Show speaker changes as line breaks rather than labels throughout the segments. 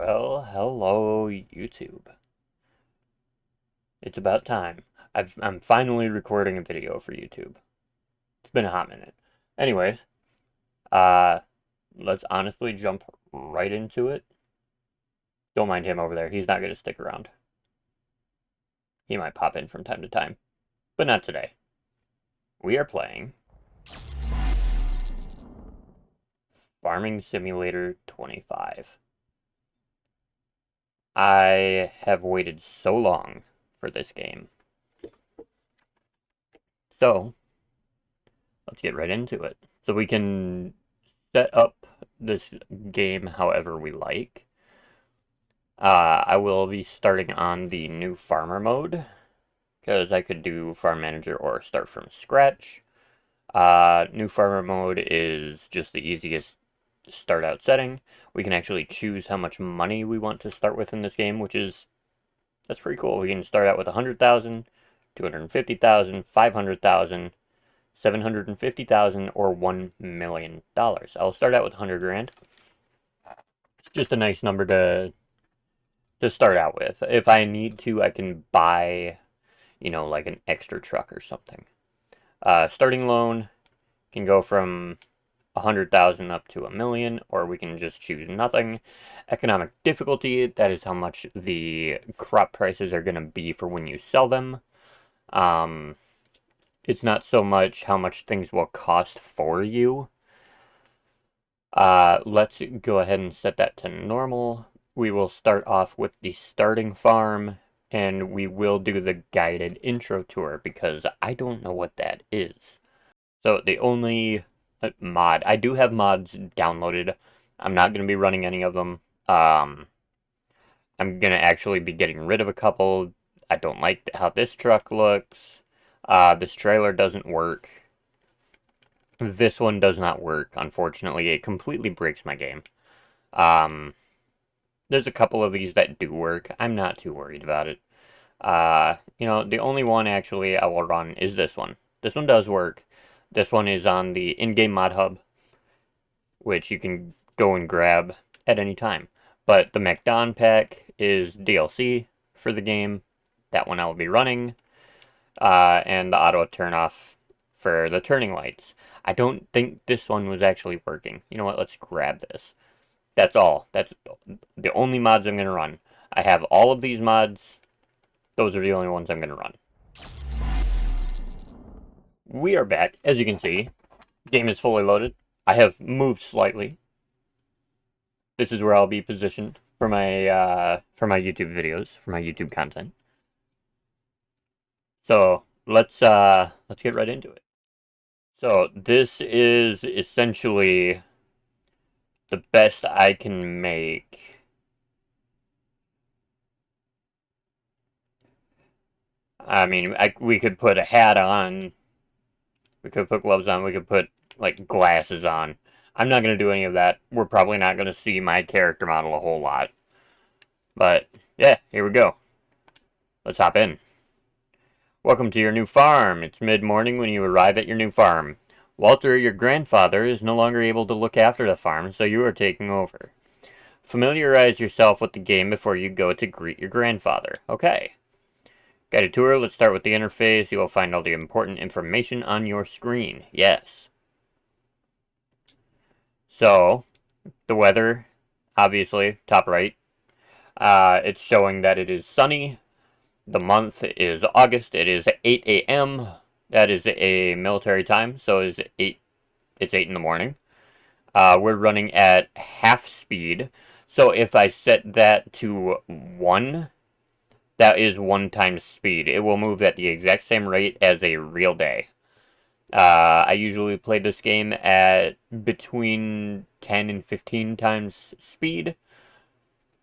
Well, hello, YouTube. It's about time. I'm finally recording a video for YouTube. It's been a hot minute. Anyways, uh, let's honestly jump right into it. Don't mind him over there. He's not going to stick around. He might pop in from time to time, but not today. We are playing Farming Simulator 25. I have waited so long for this game. So, let's get right into it. So we can set up this game however we like. I will be starting on the new farmer mode, because I could do farm manager or start from scratch. New farmer mode is just the easiest start out setting. We can actually choose how much money we want to start with in this game, that's pretty cool. We can start out with 100,000, 250,000, 500,000, 750,000, or $1 million. I'll start out with 100 grand. It's just a nice number to start out with. If I need to, I can buy, like an extra truck or something. Starting loan can go from 100,000 up to $1 million, or we can just choose nothing. Economic difficulty, that is how much the crop prices are going to be for when you sell them. It's not so much how much things will cost for you. Let's go ahead and set that to normal. We will start off with the starting farm, and we will do the guided intro tour, because I don't know what that is. So the only I do have mods downloaded. I'm not going to be running any of them. I'm going to actually be getting rid of a couple. I don't like how this truck looks. This trailer doesn't work. This one does not work, unfortunately. It completely breaks my game. There's a couple of these that do work. I'm not too worried about it. The only one actually I will run is this one. This one does work. This one is on the in-game mod hub, which you can go and grab at any time. But the MacDon pack is DLC for the game. That one I will be running. And the auto turn off for the turning lights. I don't think this one was actually working. You know what? Let's grab this. That's all. That's the only mods I'm going to run. I have all of these mods. Those are the only ones I'm going to run. We are back. As you can see, game is fully loaded. I have moved slightly. This is where I'll be positioned for my YouTube videos, for my YouTube content. So let's get right into it. So this is essentially the best I can make. I mean, we could put a hat on. We could put gloves on. We could put, like, glasses on. I'm not going to do any of that. We're probably not going to see my character model a whole lot. But, yeah, here we go. Let's hop in. Welcome to your new farm. It's mid-morning when you arrive at your new farm. Walter, your grandfather, is no longer able to look after the farm, so you are taking over. Familiarize yourself with the game before you go to greet your grandfather. Okay. Guided tour, let's start with the interface. You will find all the important information on your screen. Yes. So, the weather, obviously, top right. It's showing that it is sunny. The month is August. It is 8 a.m. That is a military time, so it's 8 in the morning. We're running at half speed. So if I set that to 1, that is 1 times speed. It will move at the exact same rate as a real day. I usually play this game at between 10 and 15 times speed.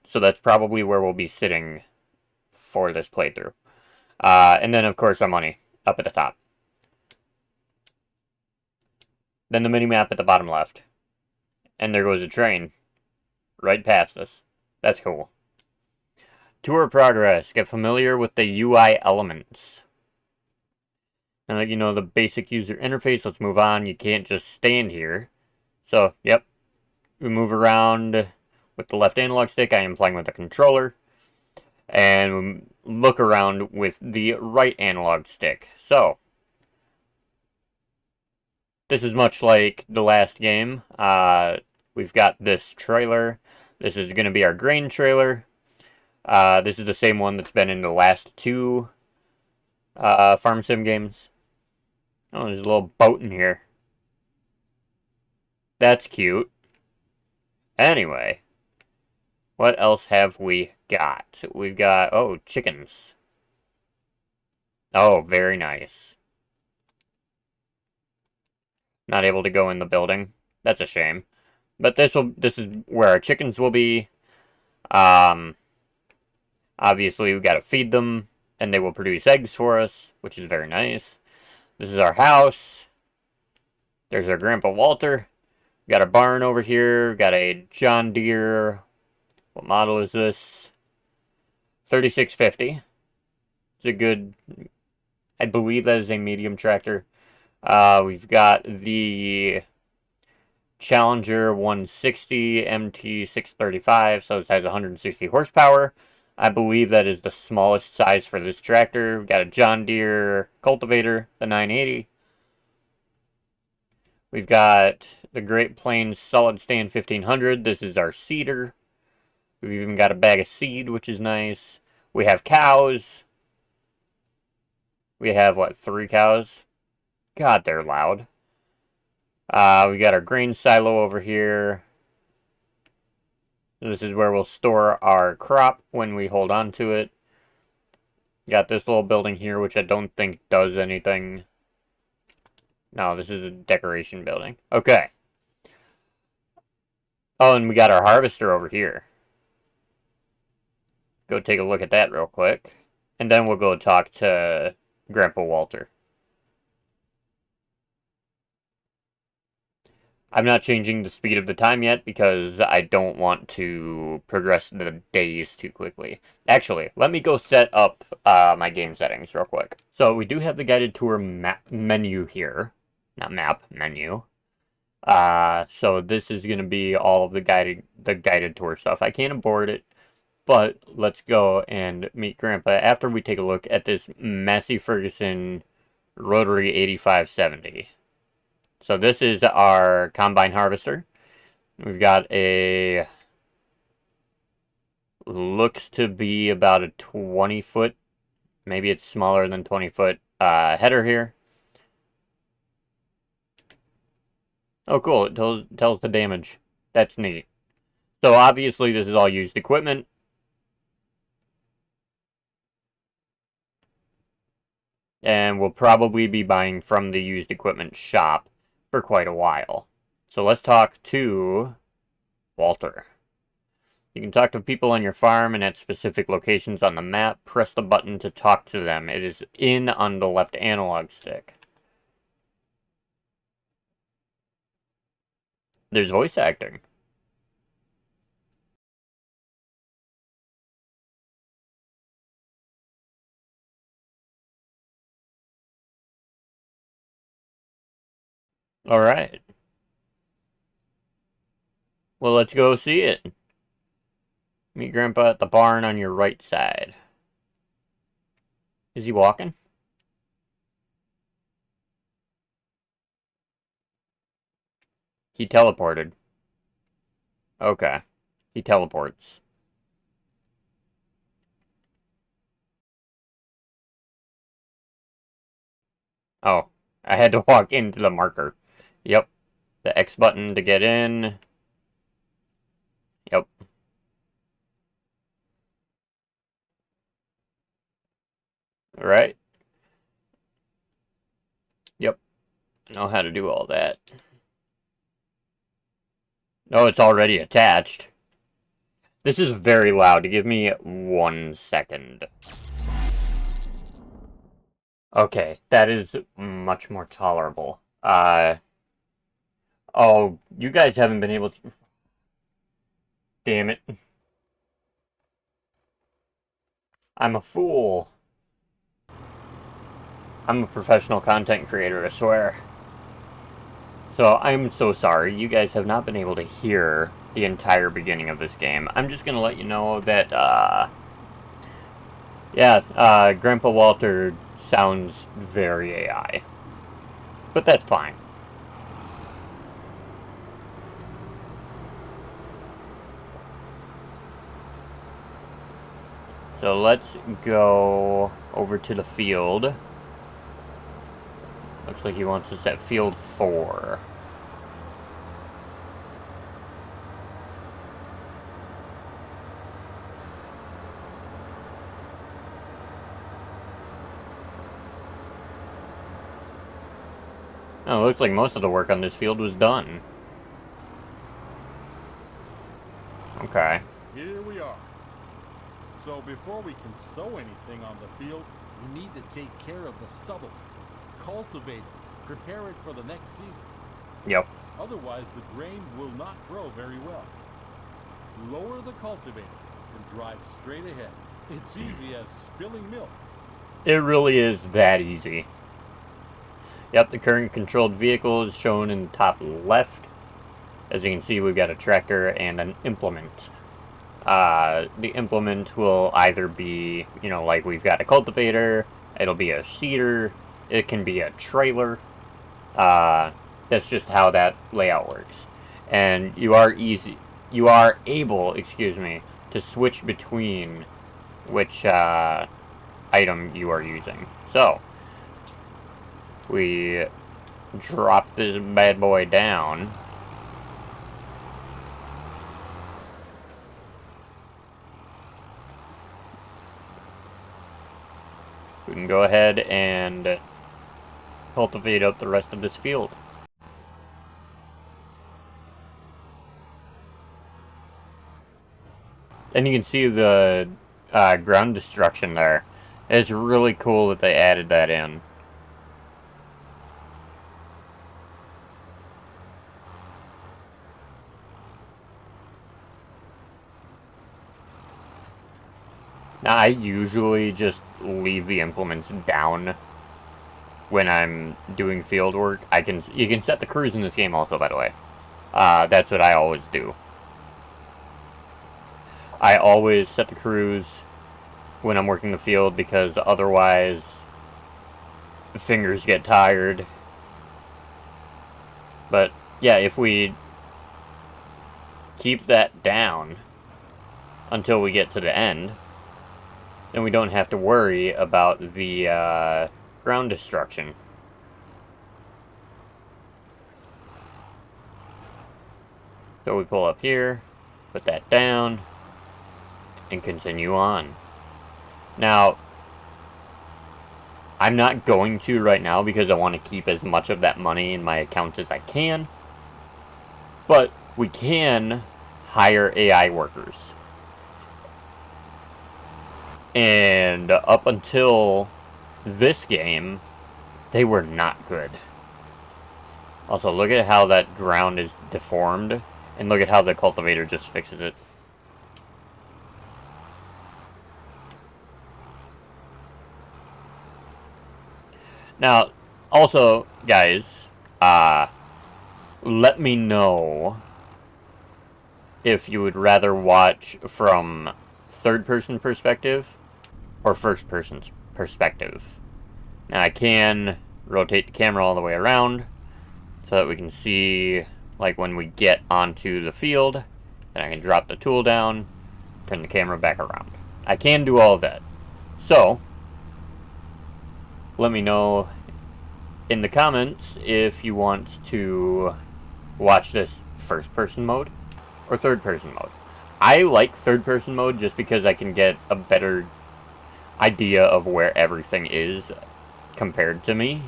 So that's probably where we'll be sitting for this playthrough. And then, of course, our money up at the top. Then the mini-map at the bottom left. And there goes a train right past us. That's cool. Tour progress. Get familiar with the UI elements. And let you know the basic user interface. Let's move on. You can't just stand here. So, yep. We move around. with the left analog stick. I am playing with a controller. And look around with the right analog stick. So, this is much like the last game. We've got this trailer. This is going to be our grain trailer. This is the same one that's been in the last two Farm Sim games. Oh, there's a little boat in here. That's cute. Anyway, what else have we got? We've got, oh, chickens. Oh, very nice. Not able to go in the building. That's a shame. But this is where our chickens will be. Obviously we gotta feed them, and they will produce eggs for us, which is very nice. This is our house. There's our Grandpa Walter. Got a barn over here. Got a John Deere. What model is this? 3650. It's a good, I believe that is a medium tractor. We've got the Challenger 160 MT635, so it has 160 horsepower. I believe that is the smallest size for this tractor. We've got a John Deere cultivator, the 980. We've got the Great Plains Solid Stand 1500. This is our seeder. We've even got a bag of seed, which is nice. We have cows. We have, what, 3 cows? God, they're loud. We got our grain silo over here. This is where we'll store our crop when we hold on to it. Got this little building here, which I don't think does anything. No, this is a decoration building. Okay. Oh, and we got our harvester over here. Go take a look at that real quick. And then we'll go talk to Grandpa Walter. I'm not changing the speed of the time yet because I don't want to progress the days too quickly. Actually, let me go set up my game settings real quick. So we do have the guided tour menu here. Not map, menu. So this is going to be all of the guided tour stuff. I can't abort it, but let's go and meet Grandpa after we take a look at this Massey Ferguson Rotary 8570. So this is our combine harvester. We've got a, looks to be about a 20-foot, maybe it's smaller than 20-foot header here. Oh, cool, it tells the damage. That's neat. So obviously this is all used equipment. And we'll probably be buying from the used equipment shop for quite a while. So let's talk to Walter. You can talk to people on your farm and at specific locations on the map. Press the button to talk to them. It is in on the left analog stick. There's voice acting. Alright. Well, let's go see it. Meet Grandpa at the barn on your right side. Is he walking? He teleported. Okay. He teleports. Oh, I had to walk into the marker. Yep. The X button to get in. Yep. Alright. Yep. Know how to do all that. No, it's already attached. This is very loud. Give me 1 second. Okay, that is much more tolerable. Oh, you guys haven't been able to... Damn it. I'm a fool. I'm a professional content creator, I swear. So, I'm so sorry. You guys have not been able to hear the entire beginning of this game. I'm just gonna let you know that, Grandpa Walter sounds very AI. But that's fine. So let's go over to the field. Looks like he wants us at field 4. Oh, it looks like most of the work on this field was done. Okay.
Here we are. So before we can sow anything on the field, we need to take care of the stubbles, cultivate it, prepare it for the next season.
Yep.
Otherwise, the grain will not grow very well. Lower the cultivator and drive straight ahead. It's easy as spilling milk.
It really is that easy. Yep, the current controlled vehicle is shown in the top left. As you can see, we've got a tractor and an implement. The implement will either be, like we've got a cultivator, it'll be a seeder, it can be a trailer. That's just how that layout works. And you are able, to switch between which item you are using. So, we drop this bad boy down. We can go ahead and cultivate up the rest of this field. And you can see the ground destruction there. It's really cool that they added that in. Now, I usually just leave the implements down when I'm doing field work. You can set the crews in this game also, by the way. That's what I always do. I always set the crews when I'm working the field because otherwise the fingers get tired. But yeah, if we keep that down until we get to the end, then we don't have to worry about the ground destruction. So we pull up here, put that down, and continue on. Now, I'm not going to right now because I want to keep as much of that money in my account as I can. But we can hire AI workers. And up until this game, they were not good. Also, look at how that ground is deformed, and look at how the cultivator just fixes it. Now, also, guys, let me know if you would rather watch from third-person perspective or first-person perspective. Now, I can rotate the camera all the way around so that we can see, like, when we get onto the field, then I can drop the tool down, turn the camera back around. I can do all of that. So, let me know in the comments if you want to watch this first-person mode or third-person mode. I like third-person mode just because I can get a better idea of where everything is compared to me.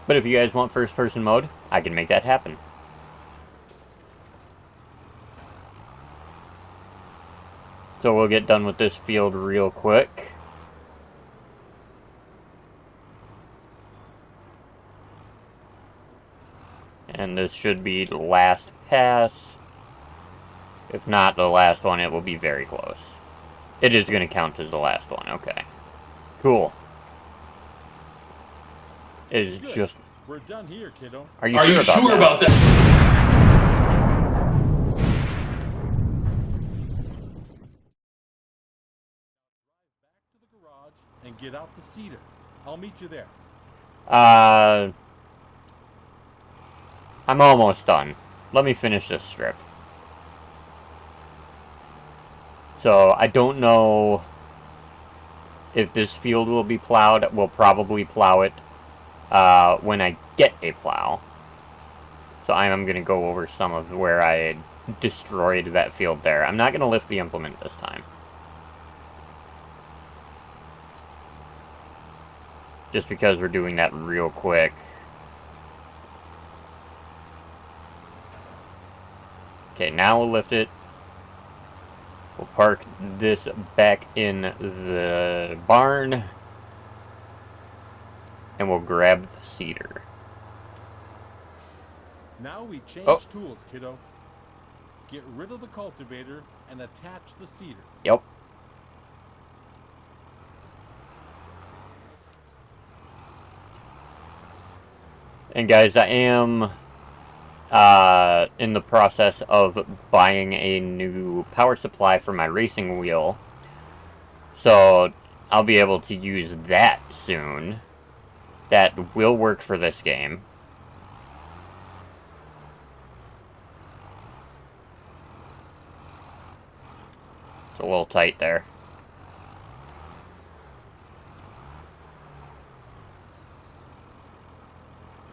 But if you guys want first-person mode, I can make that happen. So we'll get done with this field real quick. And this should be the last pass. If not the last one, it will be very close. It is going to count as the last one. Okay. Cool. It is
Good.
just...
We're done here, kiddo.
Are you sure about that?
get out the seeder. I'll meet you there.
I'm almost done. Let me finish this strip. So, I don't know if this field will be plowed. We'll probably plow it when I get a plow. So I am going to go over some of where I destroyed that field there. I'm not going to lift the implement this time. Just because we're doing that real quick. Okay, now we'll lift it. We'll park this back in the barn. And we'll grab the seeder.
Now we change tools, kiddo. Get rid of the cultivator and attach the seeder.
Yep. And guys, I am in the process of buying a new power supply for my racing wheel. So I'll be able to use that soon. That will work for this game. It's a little tight there.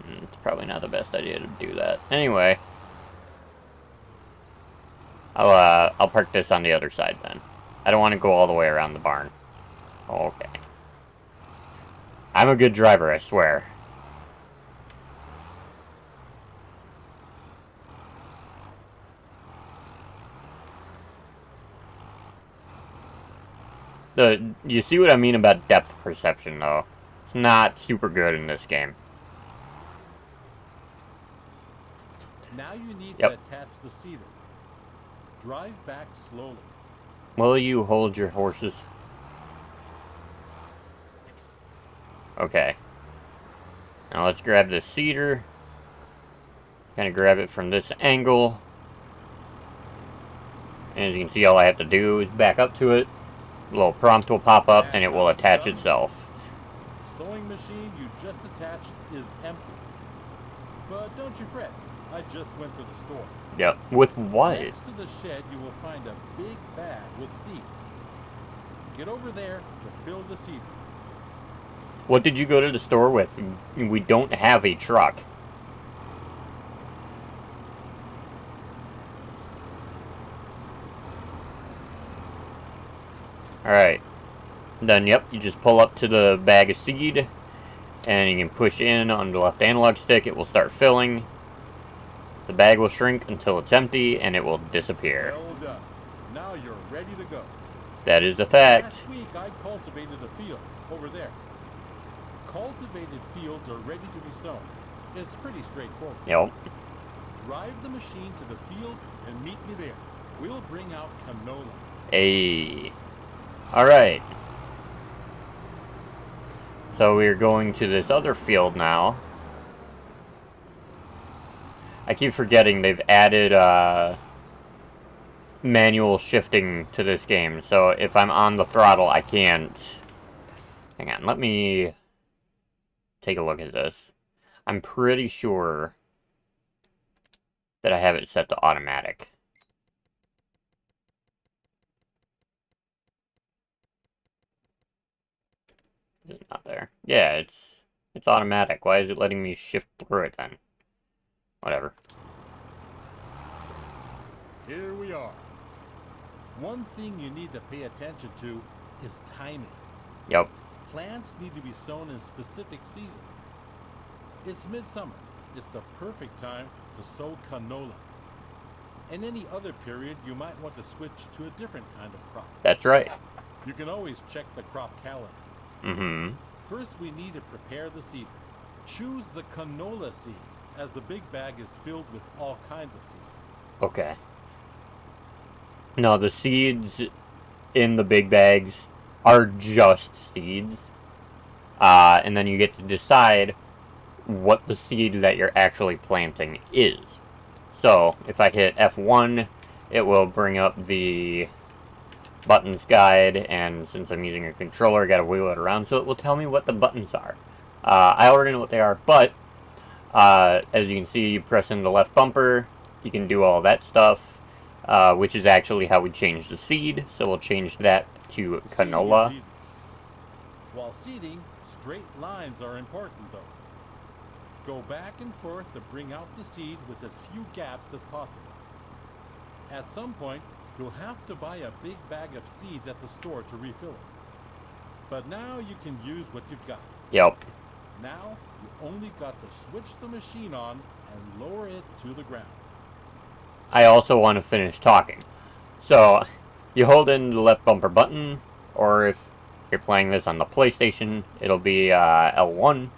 It's probably not the best idea to do that. Anyway, I'll park this on the other side then. I don't want to go all the way around the barn. Okay. I'm a good driver, I swear. You see what I mean about depth perception, though. It's not super good in this game.
Now you need to attach the seeder. Drive back slowly.
Will you hold your horses? Okay. Now let's grab the seeder. Kind of grab it from this angle. And as you can see, all I have to do is back up to it. A little prompt will pop up and it will attach itself.
Sewing machine you just attached is empty. But don't you fret. I just went to the store.
Yep. With what?
Next to the shed, you will find a big bag with seeds. Get over there to fill the seeder.
What did you go to the store with? We don't have a truck. Alright. Then, yep, you just pull up to the bag of seed, and you can push in on the left analog stick. It will start filling. The bag will shrink until it's empty, and it will disappear.
Well done. Now you're ready to go.
That is a fact.
Last week I cultivated a field over there. Cultivated fields are ready to be sown. It's pretty straightforward.
Yep.
Drive the machine to the field and meet me there. We'll bring out canola.
Hey. Alright. So we're going to this other field now. I keep forgetting they've added manual shifting to this game. So if I'm on the throttle, I can't... Hang on, let me take a look at this. I'm pretty sure that I have it set to automatic. Is it not there? Yeah, it's automatic. Why is it letting me shift through it then? Whatever.
Here we are. One thing you need to pay attention to is timing.
Yep.
Plants need to be sown in specific seasons. It's midsummer. It's the perfect time to sow canola. In any other period, you might want to switch to a different kind of crop.
That's right.
You can always check the crop calendar.
Mm-hmm.
First, we need to prepare the seeder. Choose the canola seeds, as the big bag is filled with all kinds of seeds.
Okay. No, the seeds in the big bags are just seeds. And then you get to decide what the seed that you're actually planting is. So, if I hit F1, it will bring up the buttons guide, and since I'm using a controller, I gotta wheel it around so it will tell me what the buttons are. I already know what they are, but as you can see, you press in the left bumper, you can do all that stuff, which is actually how we change the seed, so we'll change that to canola.
Seeding is easy. While seeding, straight lines are important though. Go back and forth to bring out the seed with as few gaps as possible. At some point, you'll have to buy a big bag of seeds at the store to refill it. But now you can use what you've got.
Yep.
Now, you only got to switch the machine on and lower it to the ground.
I also want to finish talking. So, you hold in the left bumper button, or if you're playing this on the PlayStation, it'll be L1.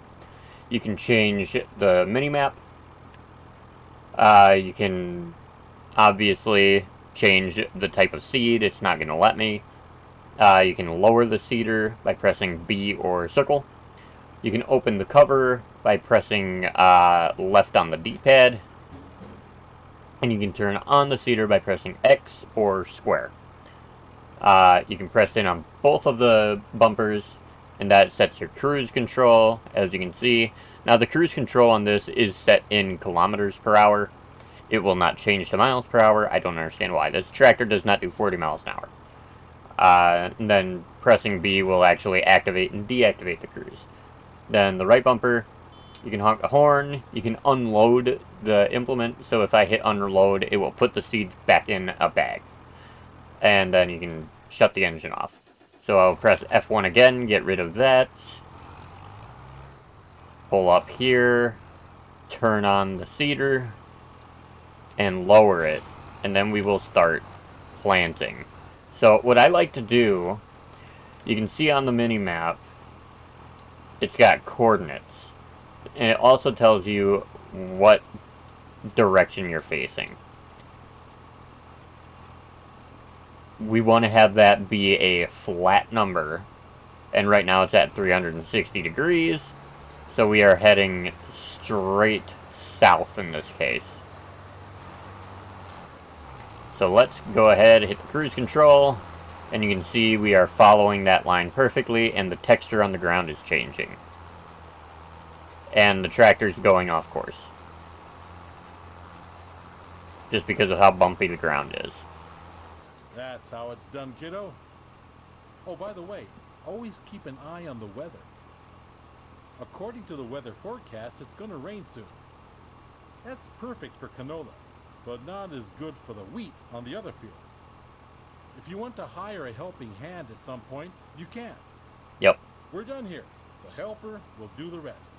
You can change the minimap. You can obviously change the type of seed. It's not going to let me. You can lower the seeder by pressing B or circle. You can open the cover by pressing left on the D-pad. And you can turn on the seeder by pressing X or square. You can press in on both of the bumpers, and that sets your cruise control, as you can see. Now, the cruise control on this is set in kilometers per hour. It will not change to miles per hour. I don't understand why. This tractor does not do 40 miles an hour. And then pressing B will actually activate and deactivate the cruise. Then the right bumper, you can honk the horn, you can unload the implement, so if I hit unload, it will put the seed back in a bag. And then you can shut the engine off. So I'll press F1 again, get rid of that. Pull up here, turn on the seeder, and lower it. And then we will start planting. So what I like to do, you can see on the mini-map, it's got coordinates. And it also tells you what direction you're facing. We want to have that be a flat number. And right now it's at 360 degrees. So we are heading straight south in this case. So let's go ahead, hit the cruise control. And you can see we are following that line perfectly, and the texture on the ground is changing. And the tractor's going off course. Just because of how bumpy the ground is.
That's how it's done, kiddo. Oh, by the way, always keep an eye on the weather. According to the weather forecast, it's going to rain soon. That's perfect for canola, but not as good for the wheat on the other field. If you want to hire a helping hand at some point, you can.
Yep.
We're done here. The helper will do the rest.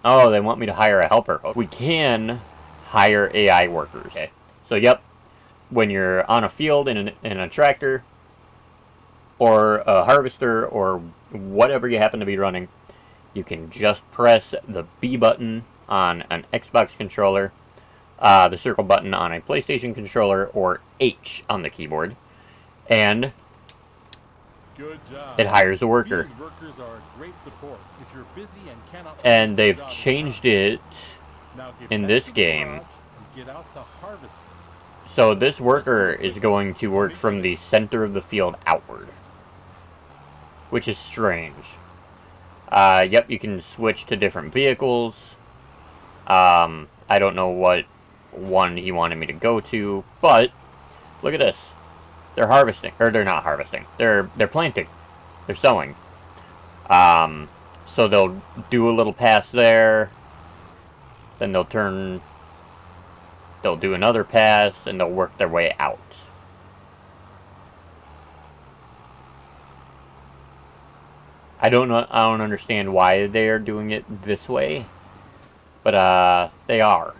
Oh, they want me to hire a helper. We can hire AI workers. Okay. So, yep. When you're on a field in a tractor, or a harvester, or whatever you happen to be running, you can just press the B button on an Xbox controller, the circle button on a PlayStation controller, or H on the keyboard, and
good job.
It hires a worker.
Field workers are a great support if you're busy and cannot.
And they've changed it in this game.
And get out the harvester.
So this worker is going to work from the center of the field outward, which is strange. Yep, you can switch to different vehicles. I don't know what one he wanted me to go to, but look at this. They're harvesting, or they're not harvesting. They're planting. They're sowing. So they'll do a little pass there. Then they'll do another pass, and they'll work their way out. I don't understand why they are doing it this way, but they are.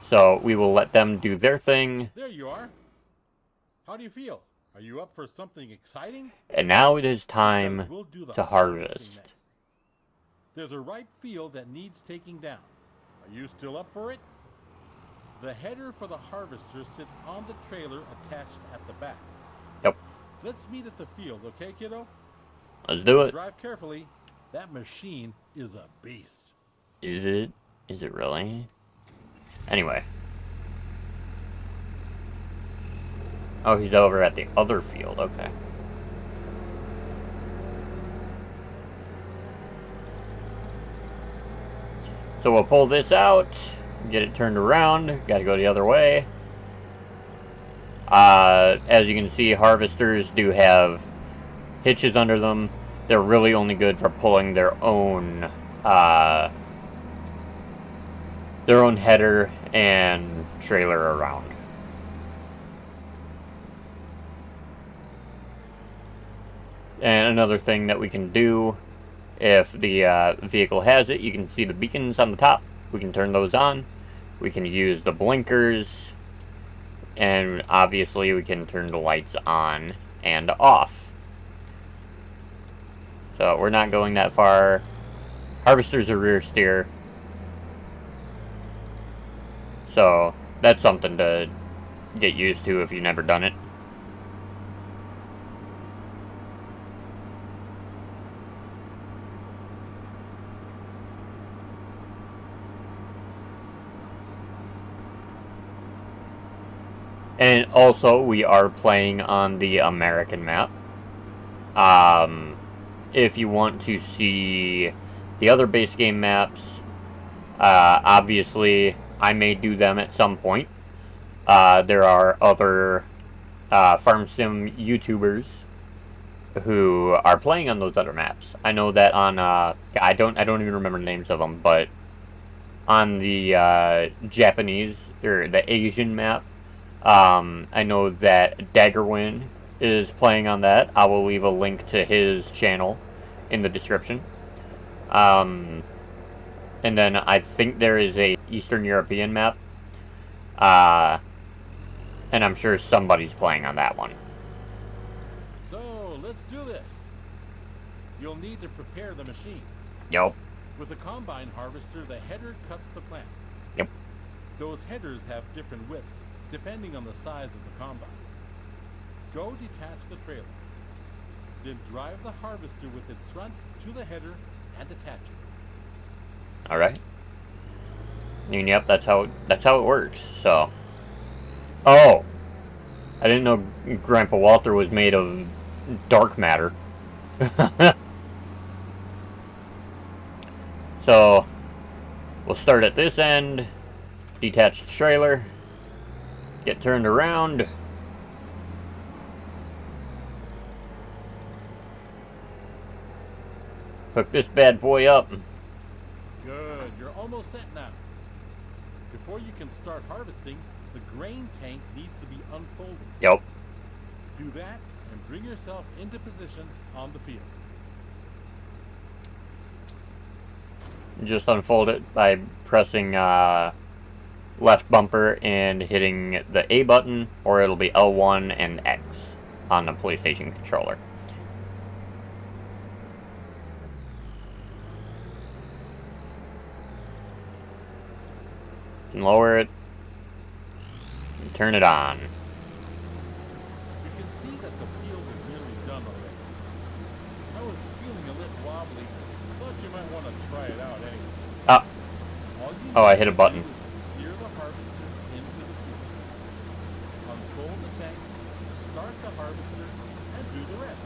So we will let them do their thing.
There you are. How do you feel? Are you up for something exciting?
And now it is time to harvest.
Next. There's a ripe field that needs taking down. Are you still up for it? The header for the harvester sits on the trailer attached at the back.
Yep.
Let's meet at the field, okay, kiddo?
Let's do it.
Drive carefully. That machine is a beast.
Is it? Is it really? Anyway. Oh, he's over at the other field. Okay. So we'll pull this out, get it turned around. Got to go the other way. As you can see, harvesters do have hitches under them. They're really only good for pulling their own header and trailer around. And another thing that we can do, if the vehicle has it, you can see the beacons on the top. We can turn those on. We can use the blinkers. And obviously we can turn the lights on and off. So we're not going that far. Harvester's a rear steer. So that's something to get used to if you've never done it. And also, we are playing on the American map. If you want to see the other base game maps, obviously, I may do them at some point. There are other farm sim YouTubers who are playing on those other maps. I know that on I don't even remember the names of them, but on the Japanese or the Asian map, I know that Daggerwin is playing on that. I will leave a link to his channel in the description. And then I think there is a Eastern European map. And I'm sure somebody's playing on that one.
So, let's do this. You'll need to prepare the machine.
Yep.
With a combine harvester, the header cuts the plants.
Yep.
Those headers have different widths, depending on the size of the combine. Go detach the trailer. Then drive the harvester with its front to the header and attach it.
Alright. And yep, that's how it works, so. Oh! I didn't know Grandpa Walter was made of dark matter. So, we'll start at this end, detach the trailer, get turned around. Hook this bad boy up.
Good, you're almost set now. Before you can start harvesting, the grain tank needs to be unfolded.
Yep.
Do that and bring yourself into position on the field.
Just unfold it by pressing left bumper and hitting the A button, or it'll be L1 and X on the PlayStation controller. You can lower it and turn it on.
You can see that the field is nearly done already. I was feeling a little wobbly. Thought you might want to try it out anyway.
Ah.
All you
Oh, I
need
hit a
to
button.
do is to steer the harvester into the field. Unfold the tank, start the harvester, and do the rest.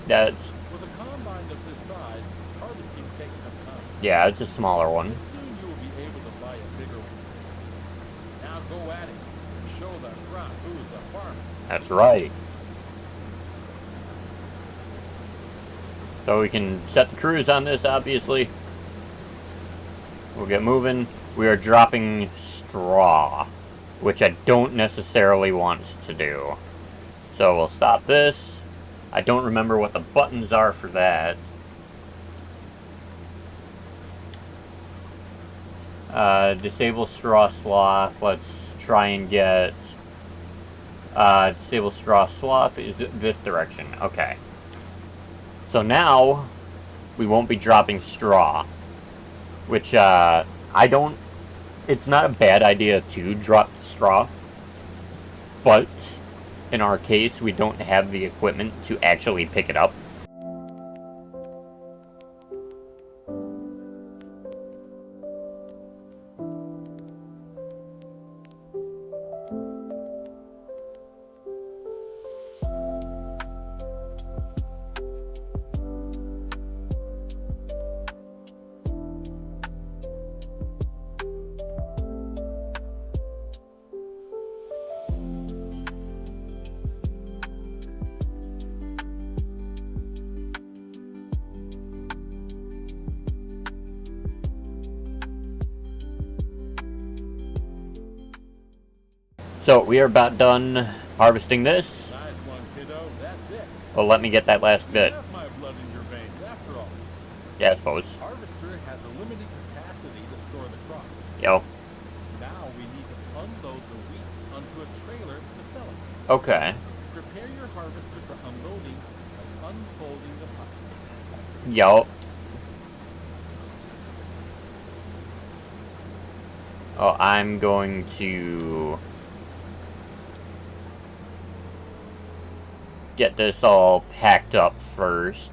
That's,
With a combine of this size, harvesting takes some time.
yeah, it's a smaller one.
But soon you will be able to buy a bigger one. Now go at it and show the crowd who's the farmer.
That's right. So we can set the cruise on this, obviously. We'll get moving. We are dropping straw, which I don't necessarily want to do. So we'll stop this. I don't remember what the buttons are for that. Disable straw sloth. Let's try and get disable straw sloth is this direction. Okay. So now we won't be dropping straw, which I don't. It's not a bad idea to drop straw, but in our case, we don't have the equipment to actually pick it up. So we are about done harvesting this.
Nice one, kiddo. That's it.
Well, let me get that last
You
bit.
have my blood in your veins, after all.
Yeah, I suppose.
Harvester has a limited capacity to store the crop.
Yo.
Now we need to unload the wheat onto a trailer to sell it.
Okay.
Prepare your harvester for unloading by unfolding the pipe.
Yo. Oh, I'm going to get this all packed up first,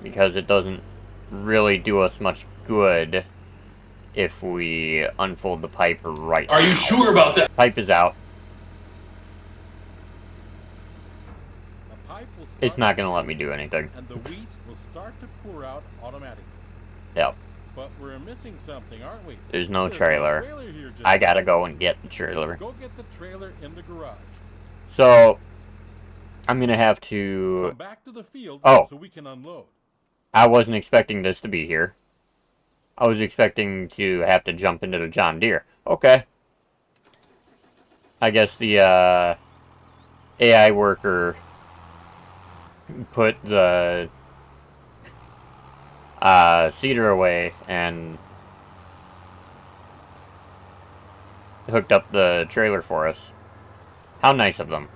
because it doesn't really do us much good if we unfold the pipe right now.
Are you sure about that?
Pipe is out.
The pipe will start
It's not
to
going to let
fill,
me do anything.
and the wheat will start to pour out automatically.
Yep.
But we're missing something, aren't we?
There's no
There's
trailer.
Here just
I gotta go and get the trailer.
Go get the trailer in the garage.
So, I'm gonna have to...
Come back to the field
Oh.
so we can unload.
I wasn't expecting this to be here. I was expecting to have to jump into the John Deere. Okay. I guess the AI worker put the seeder away and hooked up the trailer for us. How nice of them.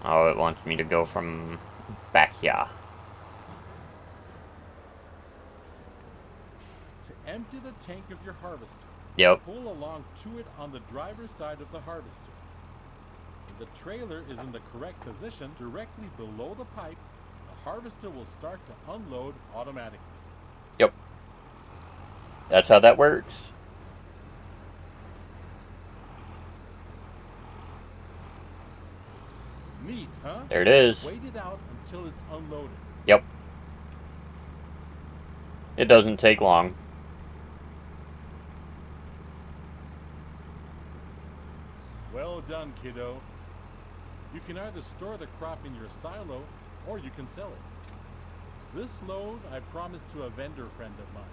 Oh, it wants me to go from back here.
To empty the tank of your harvester,
Yep.
pull along to it on the driver's side of the harvester. If the trailer is in the correct position directly below the pipe, the harvester will start to unload automatically.
Yep. That's how that works.
Neat, huh?
There it is.
Wait it out until it's unloaded.
Yep. It doesn't take long.
Well done, kiddo. You can either store the crop in your silo or you can sell it. This load I promised to a vendor friend of mine.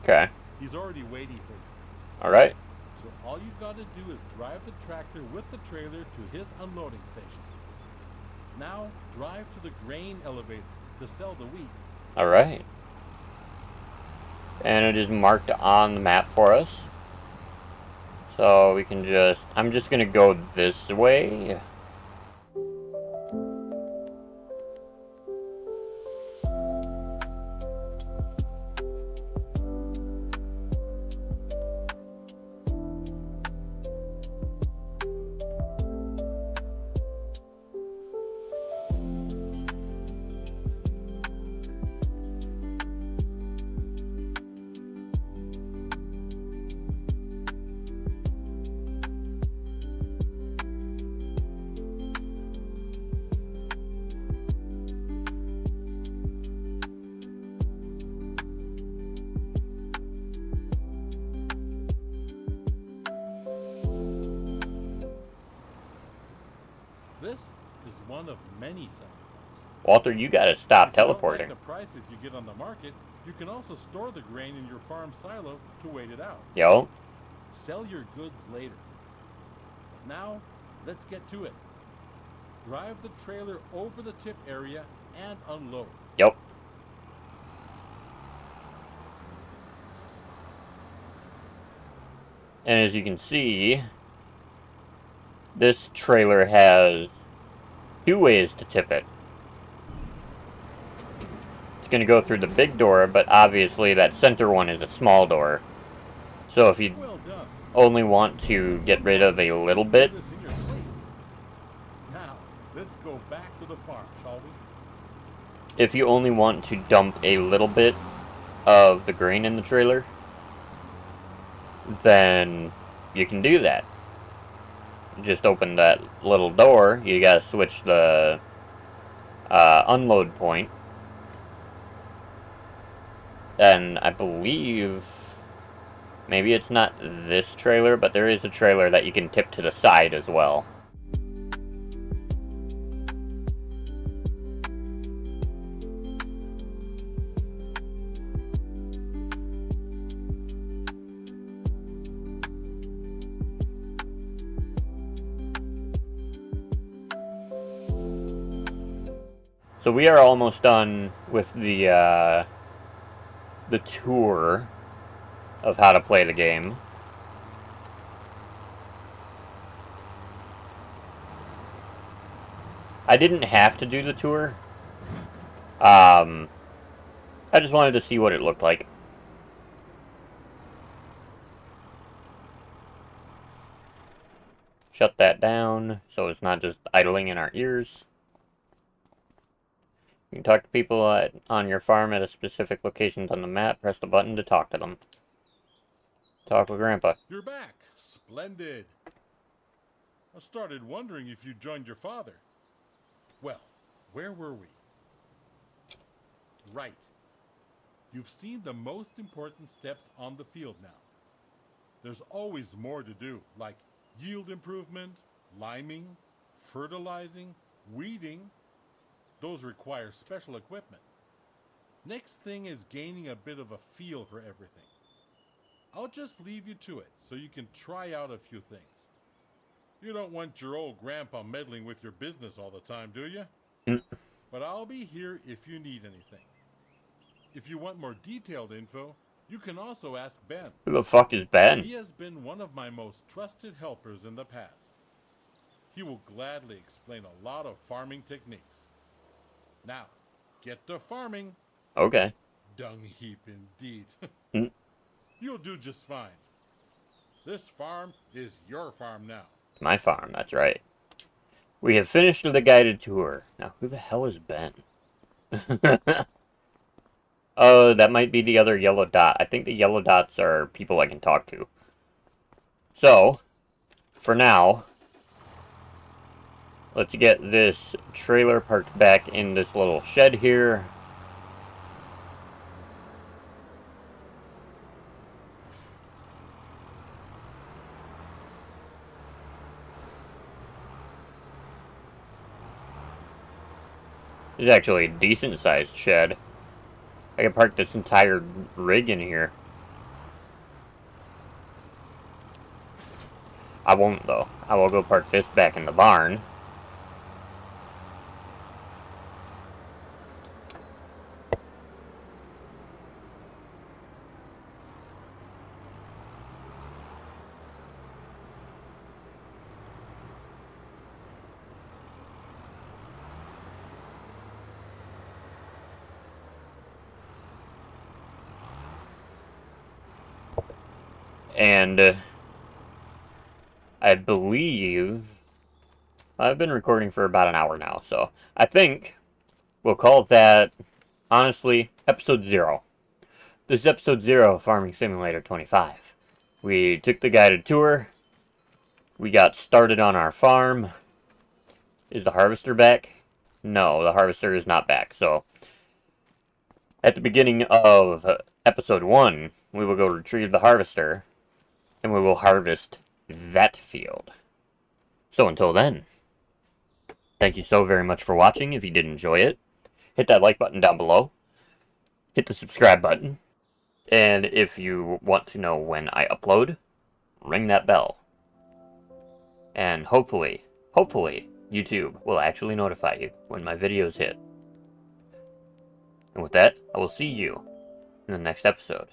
Okay.
He's already waiting for you.
Alright.
So all you gotta do is drive the tractor with the trailer to his unloading station. Now drive to the grain elevator to sell the wheat.
Alright. And it is marked on the map for us. So we can just... I'm just gonna go this way.
This is one of many selling points.
Walter, you gotta stop
If you don't like
teleporting.
the prices you get on the market, you can also store the grain in your farm silo to wait it out.
Yo.
Sell your goods later. But now, let's get to it. Drive the trailer over the tip area and unload.
Yep. And as you can see, this trailer has two ways to tip it. It's going to go through the big door, but obviously that center one is a small door. So if you
Well done.
only want to get rid of a little bit,
Do this in your sleep. Now, let's go back to the farm, shall we?
if you only want to dump a little bit of the grain in the trailer, then you can do that. Just open that little door. You gotta switch the unload point. And I believe maybe it's not this trailer, but there is a trailer that you can tip to the side as well. So we are almost done with the tour of how to play the game. I didn't have to do the tour. I just wanted to see what it looked like. Shut that down so it's not just idling in our ears. You can talk to people on your farm at a specific location on the map. Press the button to talk to them. Talk with Grandpa.
You're back. Splendid. I started wondering if you joined your father. Well, where were we? Right. You've seen the most important steps on the field now. There's always more to do, like yield improvement, liming, fertilizing, weeding. Those require special equipment. Next thing is gaining a bit of a feel for everything. I'll just leave you to it so you can try out a few things. You don't want your old grandpa meddling with your business all the time, do you? But I'll be here if you need anything. If you want more detailed info, you can also ask Ben.
Who the fuck is Ben?
He has been one of my most trusted helpers in the past. He will gladly explain a lot of farming techniques. Now, get to farming.
Okay.
Dung heap indeed.
Mm.
You'll do just fine. This farm is your farm now.
My farm, that's right. We have finished the guided tour. Now, who the hell is Ben? Oh, that might be the other yellow dot. I think the yellow dots are people I can talk to. So, for now, let's get this trailer parked back in this little shed here. It's actually a decent sized shed. I can park this entire rig in here. I won't though. I will go park this back in the barn. And I believe I've been recording for about an hour now, so I think we'll call that, honestly, episode 0. This is episode 0 of Farming Simulator 25. We took the guided tour. We got started on our farm. Is the harvester back? No, the harvester is not back. So, at the beginning of episode 1, we will go retrieve the harvester, and we will harvest that field. So until then, thank you so very much for watching. If you did enjoy it, hit that like button down below. Hit the subscribe button. And if you want to know when I upload, ring that bell. And hopefully, YouTube will actually notify you when my videos hit. And with that, I will see you in the next episode.